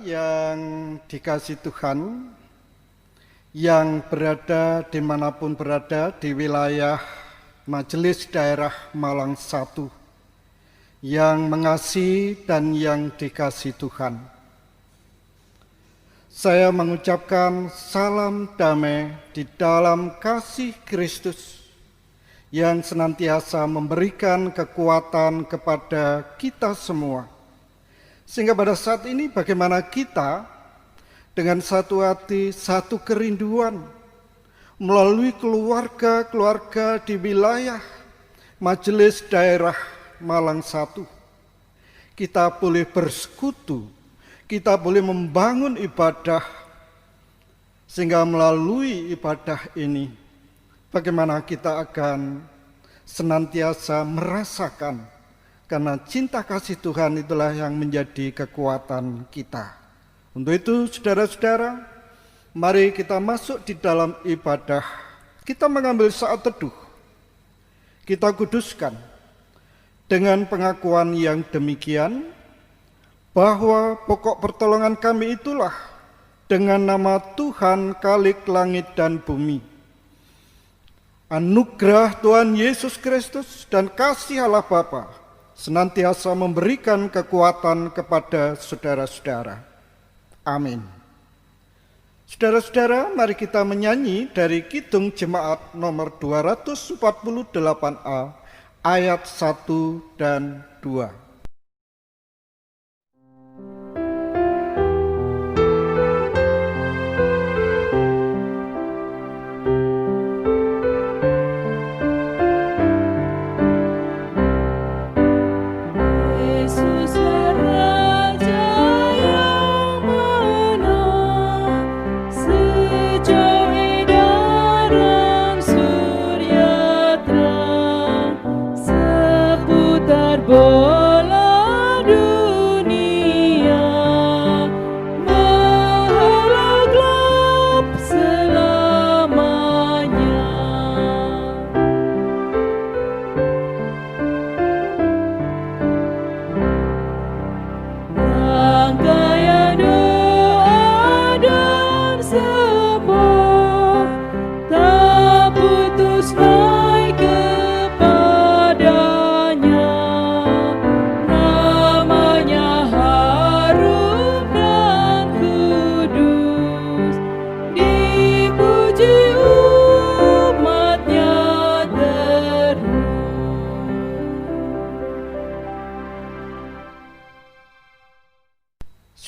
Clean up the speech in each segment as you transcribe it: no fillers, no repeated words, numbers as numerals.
yang dikasihi Tuhan, yang berada dimanapun berada di wilayah Majelis Daerah Malang 1, yang mengasihi dan yang dikasihi Tuhan. Saya mengucapkan salam damai di dalam kasih Kristus yang senantiasa memberikan kekuatan kepada kita semua. Sehingga pada saat ini bagaimana kita dengan satu hati, satu kerinduan melalui keluarga-keluarga di wilayah Majelis Daerah Malang 1, kita boleh bersekutu, kita boleh membangun ibadah, sehingga melalui ibadah ini bagaimana kita akan senantiasa merasakan, karena cinta kasih Tuhan itulah yang menjadi kekuatan kita. Untuk itu saudara-saudara, mari kita masuk di dalam ibadah. Kita mengambil saat teduh, kita kuduskan dengan pengakuan yang demikian, bahwa pokok pertolongan kami itulah dengan nama Tuhan Khalik langit dan bumi. Anugerah Tuhan Yesus Kristus dan kasih Allah Bapa senantiasa memberikan kekuatan kepada saudara-saudara. Amin. Saudara-saudara, mari kita menyanyi dari Kidung Jemaat nomor 248a, ayat 1 dan 2.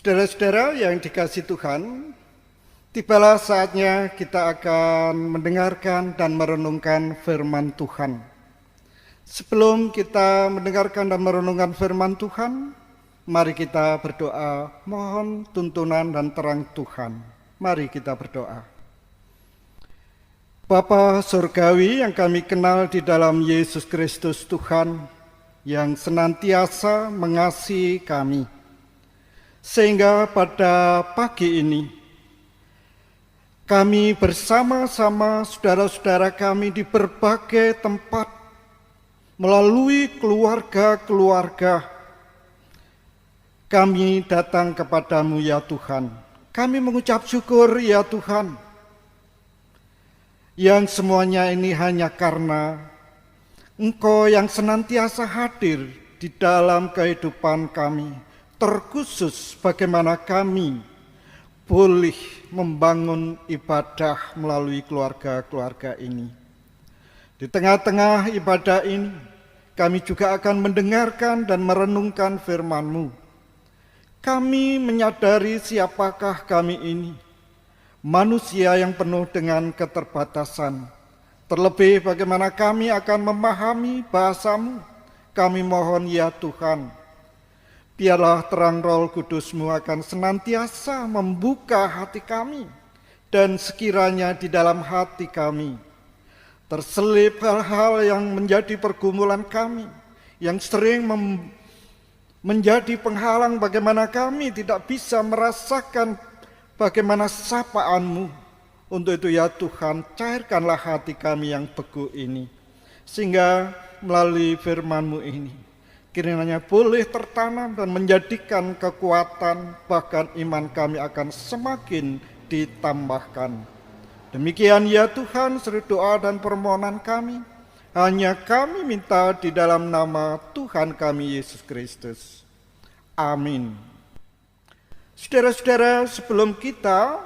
Saudara-saudara yang dikasihi Tuhan, tibalah saatnya kita akan mendengarkan dan merenungkan firman Tuhan. Sebelum kita mendengarkan dan merenungkan firman Tuhan, mari kita berdoa mohon tuntunan dan terang Tuhan. Mari kita berdoa. Bapa Surgawi yang kami kenal di dalam Yesus Kristus Tuhan, yang senantiasa mengasihi kami, sehingga pada pagi ini kami bersama-sama saudara-saudara kami di berbagai tempat melalui keluarga-keluarga kami datang kepadamu ya Tuhan. Kami mengucap syukur ya Tuhan, yang semuanya ini hanya karena Engkau yang senantiasa hadir di dalam kehidupan kami. Terkhusus bagaimana kami boleh membangun ibadah melalui keluarga-keluarga ini. Di tengah-tengah ibadah ini, kami juga akan mendengarkan dan merenungkan firman-Mu. Kami menyadari siapakah kami ini, manusia yang penuh dengan keterbatasan. Terlebih bagaimana kami akan memahami bahasa-Mu. Kami mohon ya Tuhan, biarlah terang Roh Kudus-Mu akan senantiasa membuka hati kami, dan sekiranya di dalam hati kami terselip hal-hal yang menjadi pergumulan kami, yang sering menjadi penghalang bagaimana kami tidak bisa merasakan bagaimana sapaan-Mu. Untuk itu ya Tuhan, cairkanlah hati kami yang beku ini, sehingga melalui firman-Mu ini kiranya boleh tertanam dan menjadikan kekuatan, bahkan iman kami akan semakin ditambahkan. Demikian ya Tuhan, seru doa dan permohonan kami. Hanya kami minta di dalam nama Tuhan kami Yesus Kristus. Amin. Saudara-saudara, sebelum kita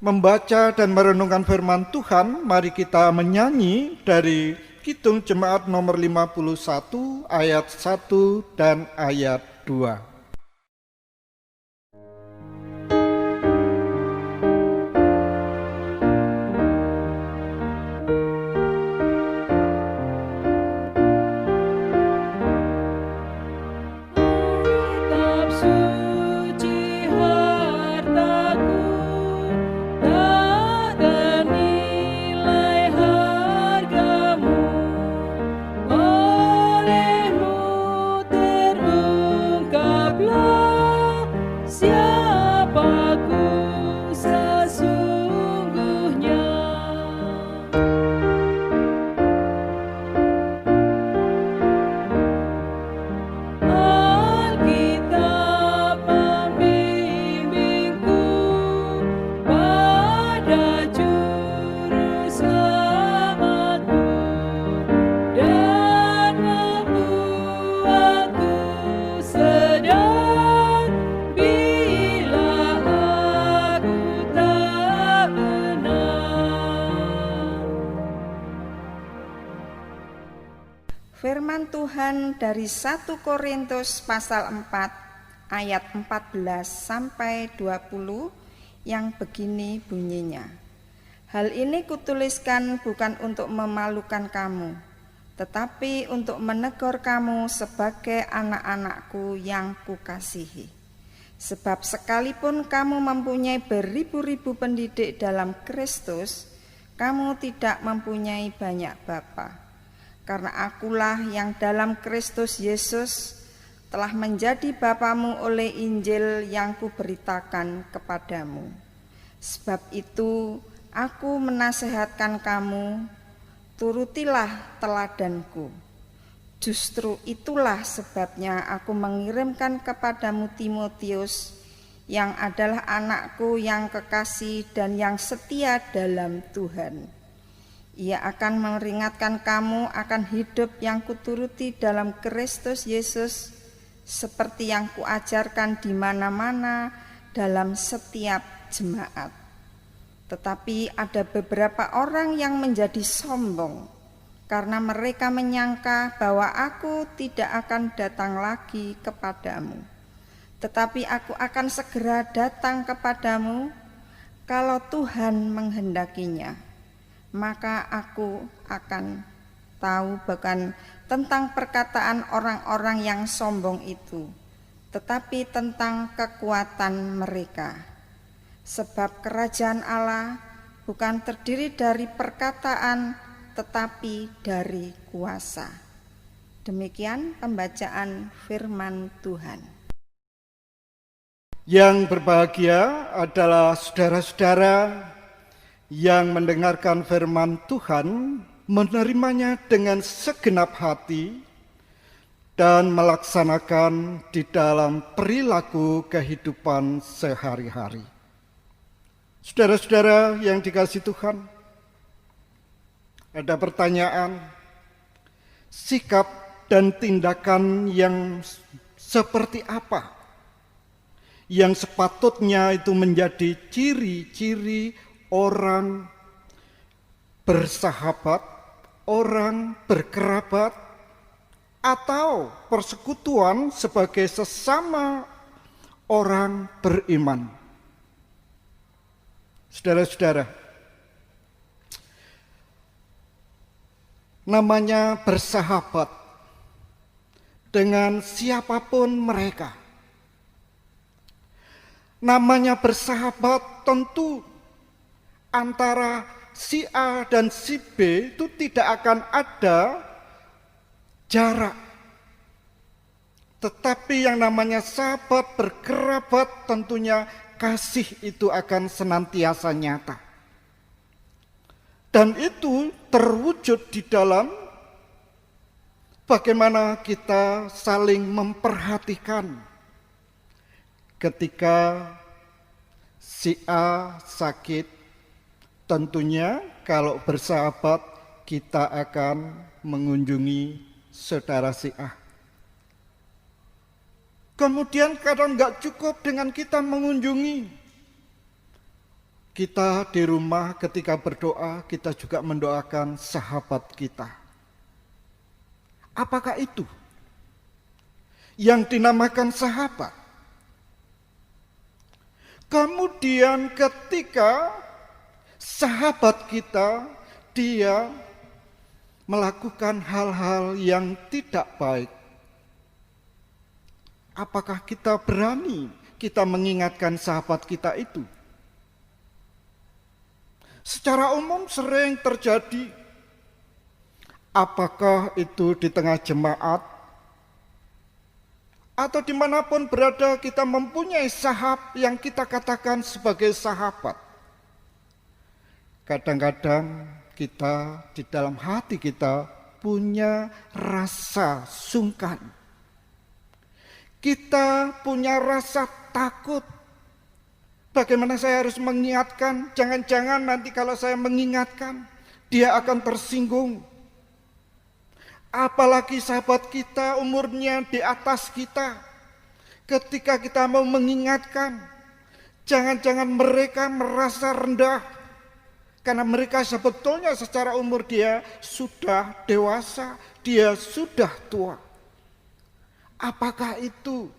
membaca dan merenungkan firman Tuhan, mari kita menyanyi dari Kidung Jemaat nomor 51 ayat 1 dan ayat 2. Firman Tuhan dari 1 Korintus pasal 4 ayat 14 sampai 20 yang begini bunyinya. Hal ini kutuliskan bukan untuk memalukan kamu, tetapi untuk menegur kamu sebagai anak-anakku yang kukasihi. Sebab sekalipun kamu mempunyai beribu-ribu pendidik dalam Kristus, kamu tidak mempunyai banyak bapa. Karena akulah yang dalam Kristus Yesus telah menjadi bapamu oleh Injil yang kuberitakan kepadamu. Sebab itu aku menasehatkan kamu, turutilah teladanku. Justru itulah sebabnya aku mengirimkan kepadamu Timotius, yang adalah anakku yang kekasih dan yang setia dalam Tuhan. Ia akan memperingatkan kamu akan hidup yang kuturuti dalam Kristus Yesus, seperti yang kuajarkan di mana-mana dalam setiap jemaat. Tetapi ada beberapa orang yang menjadi sombong, karena mereka menyangka bahwa aku tidak akan datang lagi kepadamu. Tetapi aku akan segera datang kepadamu kalau Tuhan menghendakinya. Maka aku akan tahu bukan tentang perkataan orang-orang yang sombong itu, tetapi tentang kekuatan mereka. Sebab kerajaan Allah bukan terdiri dari perkataan, tetapi dari kuasa. Demikian pembacaan firman Tuhan. Yang berbahagia adalah saudara-saudara yang mendengarkan firman Tuhan, menerimanya dengan segenap hati, dan melaksanakan di dalam perilaku kehidupan sehari-hari. Saudara-saudara yang dikasihi Tuhan, ada pertanyaan, sikap dan tindakan yang seperti apa yang sepatutnya itu menjadi ciri-ciri orang bersahabat, orang berkerabat, atau persekutuan sebagai sesama orang beriman. Saudara-saudara, namanya bersahabat dengan siapapun mereka. Namanya bersahabat tentu antara si A dan si B itu tidak akan ada jarak. Tetapi yang namanya sahabat berkerabat, tentunya kasih itu akan senantiasa nyata. Dan itu terwujud di dalam bagaimana kita saling memperhatikan ketika si A sakit. Tentunya kalau bersahabat kita akan mengunjungi saudara si A. Kemudian kadang nggak cukup dengan kita mengunjungi. Kita di rumah ketika berdoa, kita juga mendoakan sahabat kita. Apakah itu yang dinamakan sahabat? Kemudian ketika sahabat kita, dia melakukan hal-hal yang tidak baik, apakah kita berani kita mengingatkan sahabat kita itu? Secara umum sering terjadi, apakah itu di tengah jemaat, atau dimanapun berada kita mempunyai sahabat yang kita katakan sebagai sahabat. Kadang-kadang kita di dalam hati kita punya rasa sungkan. Kita punya rasa takut. Bagaimana saya harus mengingatkan? Jangan-jangan nanti kalau saya mengingatkan, dia akan tersinggung. Apalagi sahabat kita umurnya di atas kita. Ketika kita mau mengingatkan, jangan-jangan mereka merasa rendah. Karena mereka sebetulnya secara umur dia sudah dewasa, dia sudah tua. Apakah itu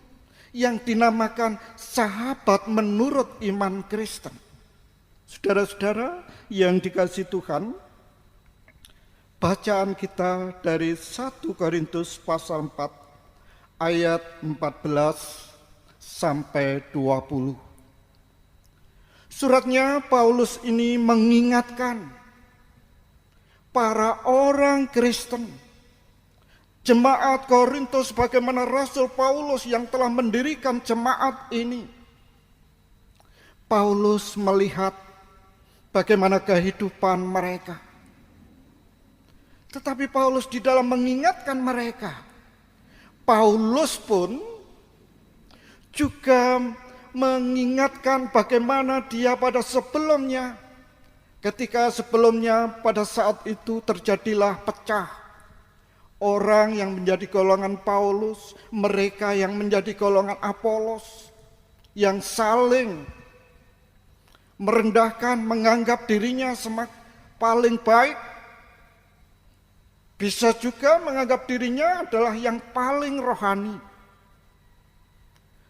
yang dinamakan sahabat menurut iman Kristen? Saudara-saudara yang dikasihi Tuhan, bacaan kita dari 1 Korintus pasal 4 ayat 14 sampai 20. Suratnya Paulus ini mengingatkan para orang Kristen, jemaat Korintus, bagaimana Rasul Paulus yang telah mendirikan jemaat ini. Paulus melihat bagaimana kehidupan mereka. Tetapi Paulus di dalam mengingatkan mereka, Paulus pun juga mengingatkan bagaimana dia pada sebelumnya, ketika sebelumnya pada saat itu terjadilah pecah. Orang yang menjadi golongan Paulus, mereka yang menjadi golongan Apolos, yang saling merendahkan, menganggap dirinya paling baik. Bisa juga menganggap dirinya adalah yang paling rohani.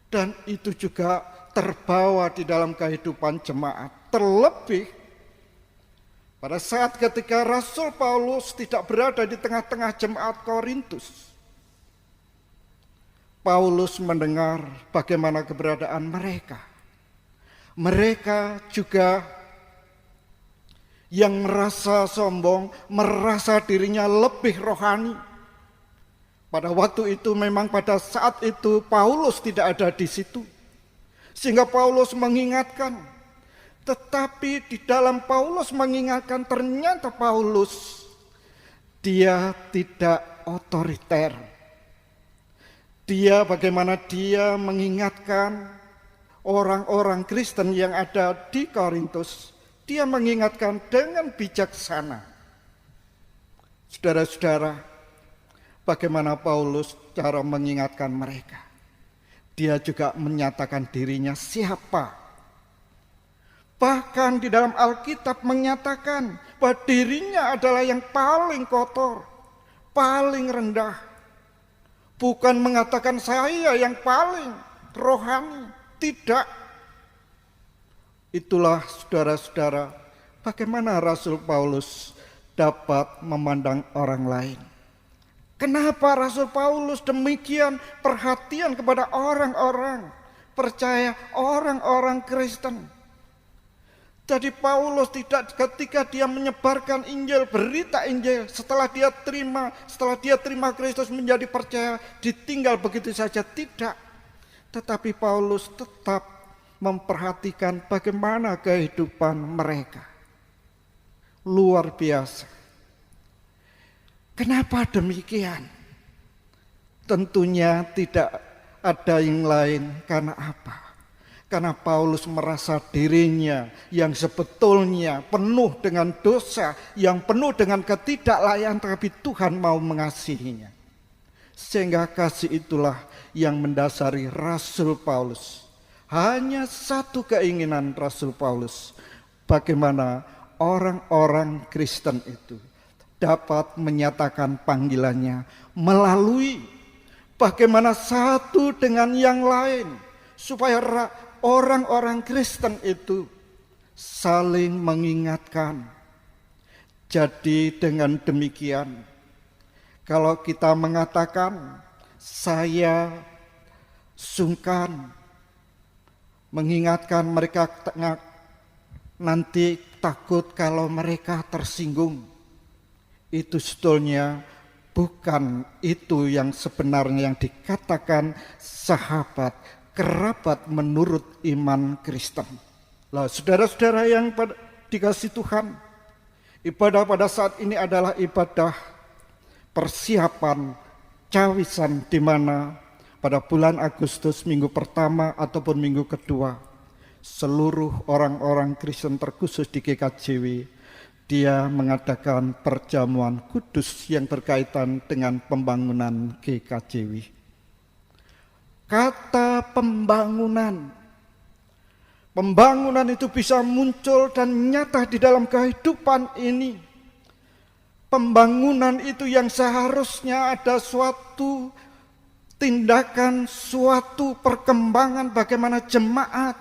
Dan itu juga terbawa di dalam kehidupan jemaat. Terlebih pada saat ketika Rasul Paulus tidak berada di tengah-tengah jemaat Korintus. Paulus mendengar bagaimana keberadaan mereka. Mereka juga yang merasa sombong, merasa dirinya lebih rohani. Pada waktu itu memang pada saat itu Paulus tidak ada di situ. Sehingga Paulus mengingatkan. Tetapi di dalam Paulus mengingatkan, ternyata Paulus dia tidak otoriter. Dia bagaimana dia mengingatkan orang-orang Kristen yang ada di Korintus. Dia mengingatkan dengan bijaksana. Saudara-saudara, bagaimana Paulus cara mengingatkan mereka? Dia juga menyatakan dirinya siapa. Bahkan di dalam Alkitab menyatakan bahwa dirinya adalah yang paling kotor, paling rendah. Bukan mengatakan saya yang paling rohani, tidak. Itulah saudara-saudara, bagaimana Rasul Paulus dapat memandang orang lain. Kenapa Rasul Paulus demikian perhatian kepada orang-orang percaya, orang-orang Kristen? Jadi Paulus tidak ketika dia menyebarkan Injil, berita Injil, setelah dia terima Kristus menjadi percaya, ditinggal begitu saja, tidak. Tetapi Paulus tetap memperhatikan bagaimana kehidupan mereka. Luar biasa. Kenapa demikian? Tentunya tidak ada yang lain. Karena apa? Karena Paulus merasa dirinya yang sebetulnya penuh dengan dosa, yang penuh dengan ketidaklayan, tapi Tuhan mau mengasihinya. Sehingga kasih itulah yang mendasari Rasul Paulus. Hanya satu keinginan Rasul Paulus, bagaimana orang-orang Kristen itu dapat menyatakan panggilannya melalui bagaimana satu dengan yang lain, supaya orang-orang Kristen itu saling mengingatkan. Jadi dengan demikian, kalau kita mengatakan saya sungkan mengingatkan mereka, nanti takut kalau mereka tersinggung, itu sebetulnya bukan itu yang sebenarnya yang dikatakan sahabat kerabat menurut iman Kristen. Lah, saudara-saudara yang dikasihi Tuhan, ibadah pada saat ini adalah ibadah persiapan cawisan, di mana pada bulan Agustus minggu pertama ataupun minggu kedua, seluruh orang-orang Kristen terkhusus di GKJW, dia mengadakan perjamuan kudus yang berkaitan dengan pembangunan GKJW. Kata pembangunan itu bisa muncul dan nyata di dalam kehidupan ini. Pembangunan itu yang seharusnya ada suatu tindakan, suatu perkembangan bagaimana jemaat.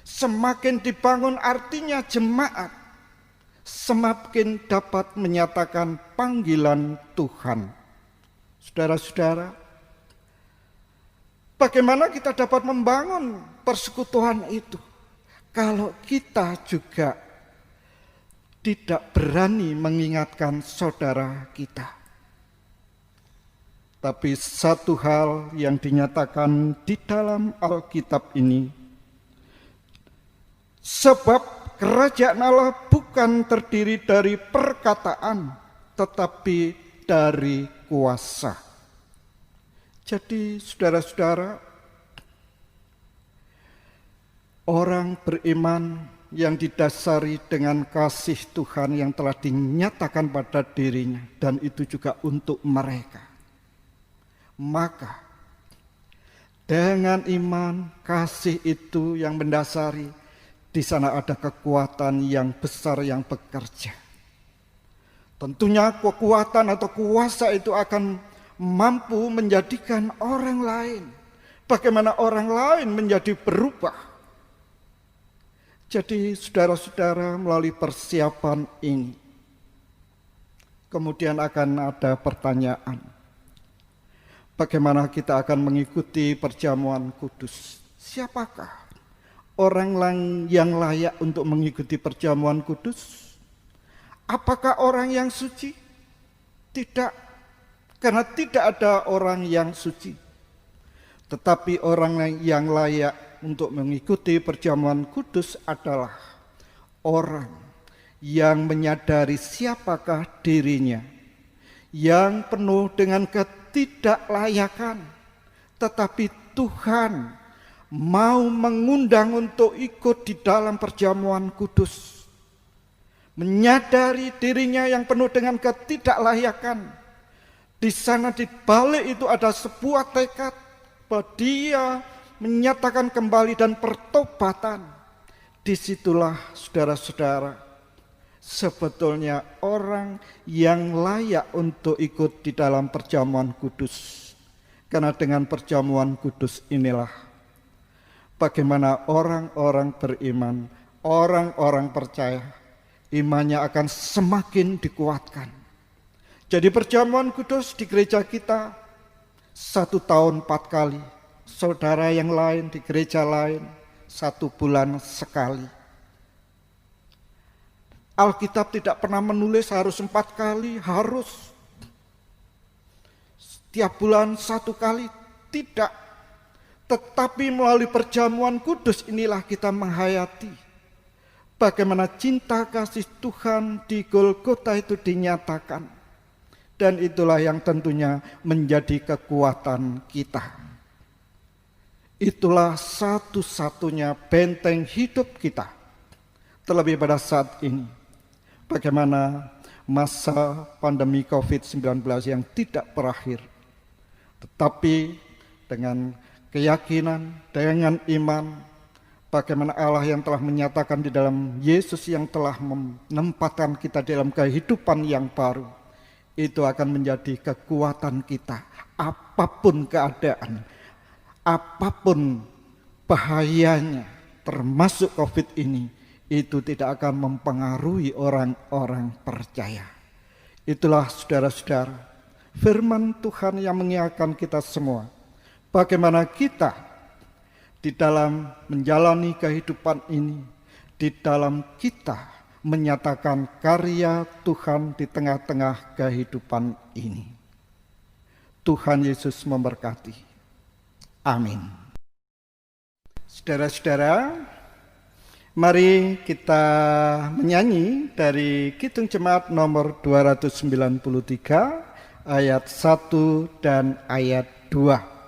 Semakin dibangun artinya jemaat semakin dapat menyatakan panggilan Tuhan. Saudara-saudara, bagaimana kita dapat membangun persekutuan itu kalau kita juga tidak berani mengingatkan saudara kita? Tapi satu hal yang dinyatakan di dalam Alkitab ini, sebab kerajaan Allah bukan terdiri dari perkataan, tetapi dari kuasa. Jadi saudara-saudara, orang beriman yang didasari dengan kasih Tuhan yang telah dinyatakan pada dirinya, dan itu juga untuk mereka, maka dengan iman kasih itu yang mendasari, di sana ada kekuatan yang besar yang bekerja. Tentunya kekuatan atau kuasa itu akan mampu menjadikan orang lain, bagaimana orang lain menjadi berubah. Jadi saudara-saudara, melalui persiapan ini kemudian akan ada pertanyaan, bagaimana kita akan mengikuti perjamuan kudus? Siapakah orang yang layak untuk mengikuti perjamuan kudus? Apakah orang yang suci? Tidak, karena tidak ada orang yang suci. Tetapi orang yang layak untuk mengikuti perjamuan kudus adalah orang yang menyadari siapakah dirinya, yang penuh dengan ketidaklayakan, tetapi Tuhan mau mengundang untuk ikut di dalam perjamuan kudus. Menyadari dirinya yang penuh dengan ketidaklayakan. Di sana di balik itu ada sebuah tekad bahwa dia menyatakan kembali dan pertobatan. Disitulah saudara-saudara, sebetulnya orang yang layak untuk ikut di dalam perjamuan kudus. Karena dengan perjamuan kudus inilah bagaimana orang-orang beriman, orang-orang percaya, imannya akan semakin dikuatkan. Jadi perjamuan kudus di gereja kita 1 tahun 4 kali. Saudara yang lain di gereja lain 1 bulan sekali. Alkitab tidak pernah menulis harus 4 kali, harus setiap bulan 1 kali, tidak. Tetapi melalui perjamuan kudus inilah kita menghayati bagaimana cinta kasih Tuhan di Golgota itu dinyatakan. Dan itulah yang tentunya menjadi kekuatan kita. Itulah satu-satunya benteng hidup kita. Terlebih pada saat ini, bagaimana masa pandemi COVID-19 yang tidak berakhir. Tetapi dengan keyakinan, dengan iman, bagaimana Allah yang telah menyatakan di dalam Yesus yang telah menempatkan kita dalam kehidupan yang baru, itu akan menjadi kekuatan kita. Apapun keadaan, apapun bahayanya, termasuk COVID ini, itu tidak akan mempengaruhi orang-orang percaya. Itulah saudara-saudara, firman Tuhan yang mengingatkan kita semua. Bagaimana kita di dalam menjalani kehidupan ini, di dalam kita menyatakan karya Tuhan di tengah-tengah kehidupan ini. Tuhan Yesus memberkati. Amin. Saudara-saudara, mari kita menyanyi dari Kidung Jemaat nomor 293 ayat 1 dan ayat 2.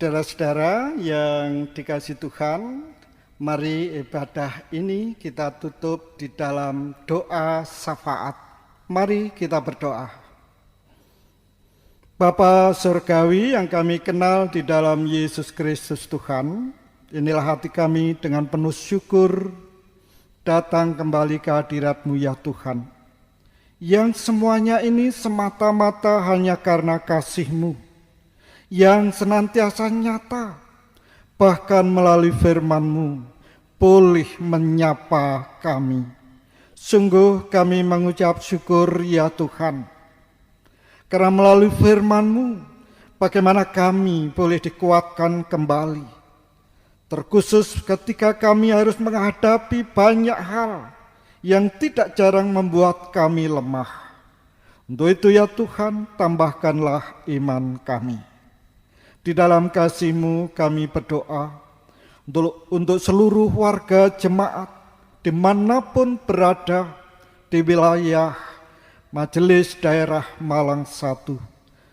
Saudara-saudara yang dikasihi Tuhan, mari ibadah ini kita tutup di dalam doa syafaat. Mari kita berdoa. Bapa Surgawi yang kami kenal di dalam Yesus Kristus Tuhan, inilah hati kami dengan penuh syukur datang kembali ke hadirat-Mu ya Tuhan. Yang semuanya ini semata-mata hanya karena kasih-Mu yang senantiasa nyata, bahkan melalui firman-Mu, pulih menyapa kami. Sungguh kami mengucap syukur ya Tuhan, karena melalui firman-Mu, bagaimana kami boleh dikuatkan kembali. Terkhusus ketika kami harus menghadapi banyak hal yang tidak jarang membuat kami lemah. Untuk itu ya Tuhan, tambahkanlah iman kami. Di dalam kasih-Mu kami berdoa untuk seluruh warga jemaat dimanapun berada di wilayah Majelis Daerah Malang 1,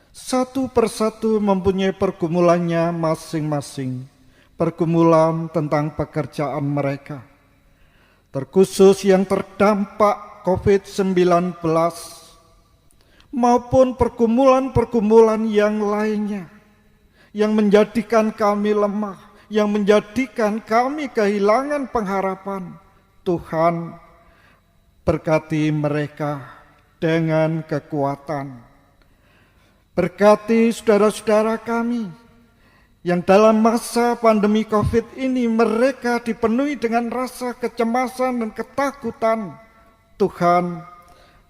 satu persatu mempunyai pergumulannya masing-masing, pergumulan tentang pekerjaan mereka, terkhusus yang terdampak COVID-19, maupun pergumulan-pergumulan yang lainnya, yang menjadikan kami lemah, yang menjadikan kami kehilangan pengharapan. Tuhan, berkati mereka dengan kekuatan. Berkati saudara-saudara kami yang dalam masa pandemi COVID ini mereka dipenuhi dengan rasa kecemasan dan ketakutan. Tuhan,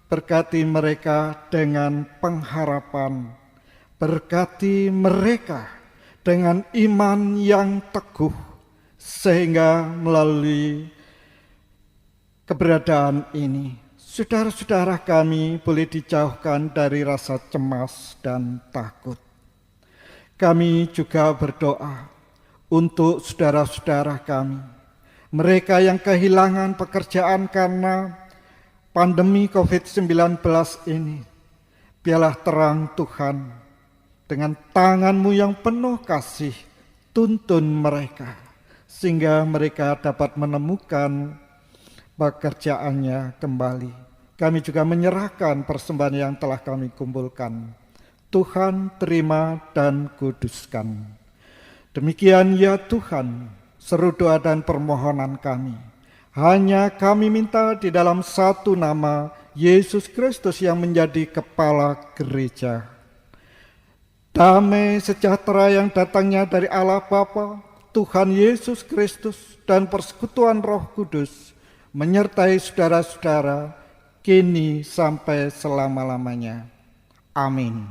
berkati mereka dengan pengharapan. Berkati mereka dengan iman yang teguh, sehingga melalui keberadaan ini, saudara-saudara kami boleh dijauhkan dari rasa cemas dan takut. Kami juga berdoa untuk saudara-saudara kami, mereka yang kehilangan pekerjaan karena pandemi COVID-19 ini. Biarlah terang Tuhan, dengan tangan-Mu yang penuh kasih, tuntun mereka, sehingga mereka dapat menemukan pekerjaannya kembali. Kami juga menyerahkan persembahan yang telah kami kumpulkan. Tuhan terima dan kuduskan. Demikian ya Tuhan, seru doa dan permohonan kami. Hanya kami minta di dalam satu nama, Yesus Kristus yang menjadi kepala gereja. Damai sejahtera yang datangnya dari Allah Bapa, Tuhan Yesus Kristus, dan persekutuan Roh Kudus menyertai saudara-saudara kini sampai selama-lamanya. Amin.